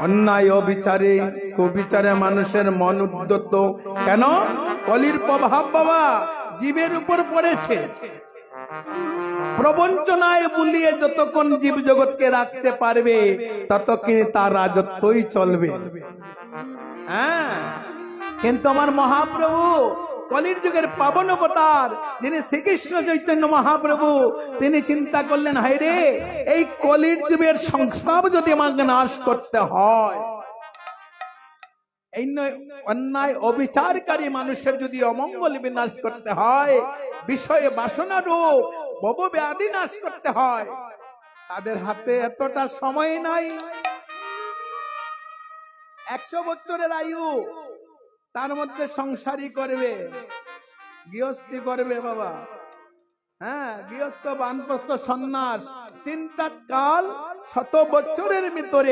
অন্যায় অবিচারে কুবিচারে মানুষের মন উদ্যত। কেন? কলির প্রভাব বাবা জীবের উপর পড়েছে। প্রবঞ্চনায় বুলিয়ে যতক্ষণ জীব জগৎকে রাখতে পারবে ততক্ষণ তার রাজত্বই চলবে। হ্যাঁ, কিন্তু আমার মহাপ্রভু কলির যুগের পাবন অবতার যিনি শ্রীকৃষ্ণ চৈতন্য মহাপ্রভু, তিনি চিন্তা করলেন, হায় রে, এই কলির যুগের সংস্রব যদি আমাকে নাশ করতে হয়, এই অন্যায় অবিচারকারী মানুষের যদি অমঙ্গল বিনাশ করতে হয়, বিষয়ে বাসনা রূপ ভব ব্যাধি নাশ করতে হয়, তাদের হাতে এতটা সময় নাই। 100 বছরের আয়ু, তার মধ্যে সংসারী করবে, গৃহস্থী করবে বাবা। হ্যাঁ, গৃহস্থ বানপ্রস্থ সন্ন্যাস, 3টা কাল 100 বছরের ভিতরে